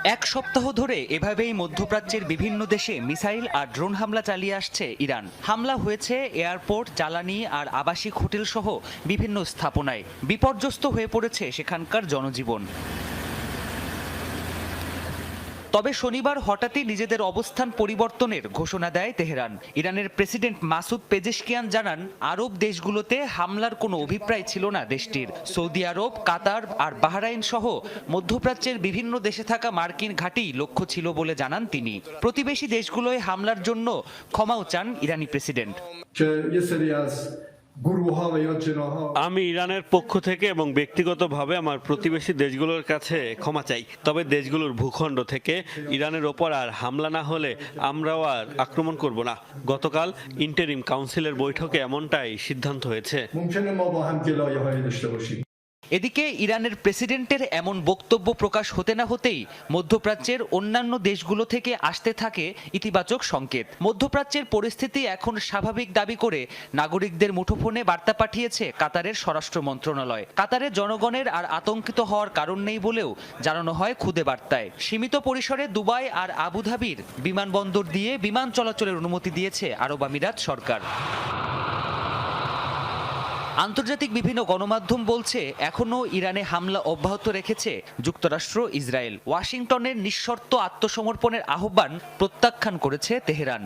এক সপ্তাহ ধরে এভাবেই মধ্যপ্রাচ্যের বিভিন্ন দেশে মিসাইল আর ড্রোন হামলা চালিয়ে আসছে ইরান। হামলা হয়েছে এয়ারপোর্ট, জ্বালানি আর আবাসিক হোটেল সহ বিভিন্ন স্থাপনায়। বিপর্যস্ত হয়ে পড়েছে সেখানকার জনজীবন। তবে শনিবার হঠাৎই নিজেদের অবস্থান পরিবর্তনের ঘোষণা দেয় তেহরান। ইরানের প্রেসিডেন্ট মাসুদ পেজেশকিয়ান জানান, আরব দেশগুলোতে হামলার কোনো অভিপ্রায় ছিল না দেশটির। সৌদি আরব, কাতার আর বাহরাইন সহ মধ্যপ্রাচ্যের বিভিন্ন দেশে থাকা মার্কিন ঘাঁটি লক্ষ্য ছিল বলে জানান তিনি। প্রতিবেশী দেশগুলোয় হামলার জন্য ক্ষমাও চান ইরানি প্রেসিডেন্ট। আমি ইরানের পক্ষ থেকে এবং ব্যক্তিগতভাবে আমার প্রতিবেশী দেশগুলোর কাছে ক্ষমা চাই। তবে দেশগুলোর ভূখণ্ড থেকে ইরানের ওপর আর হামলা না হলে আমরাও আর আক্রমণ করব না। গতকাল ইন্টারিম কাউন্সিলের বৈঠকে এমনটাই সিদ্ধান্ত হয়েছে। এদিকে ইরানের প্রেসিডেন্টের এমন বক্তব্য প্রকাশ হতে না হতেই মধ্যপ্রাচ্যের অন্যান্য দেশগুলো থেকে আসতে থাকে ইতিবাচক সংকেত। মধ্যপ্রাচ্যের পরিস্থিতি এখন স্বাভাবিক দাবি করে নাগরিকদের মুঠোফোনে বার্তা পাঠিয়েছে কাতারের স্বরাষ্ট্র মন্ত্রণালয়। কাতারের জনগণের আর আতঙ্কিত হওয়ার কারণ নেই বলেও জানানো হয় খুদে বার্তায়। সীমিত পরিসরে দুবাই আর আবুধাবির বিমানবন্দর দিয়ে বিমান চলাচলের অনুমতি দিয়েছে আরব আমিরাত সরকার। আন্তর্জাতিক বিভিন্ন গণমাধ্যম বলছে, এখনও ইরানে হামলা অব্যাহত রেখেছে যুক্তরাষ্ট্র, ইসরায়েল। ওয়াশিংটনের নিঃশর্ত আত্মসমর্পণের আহ্বান প্রত্যাখ্যান করেছে তেহরান।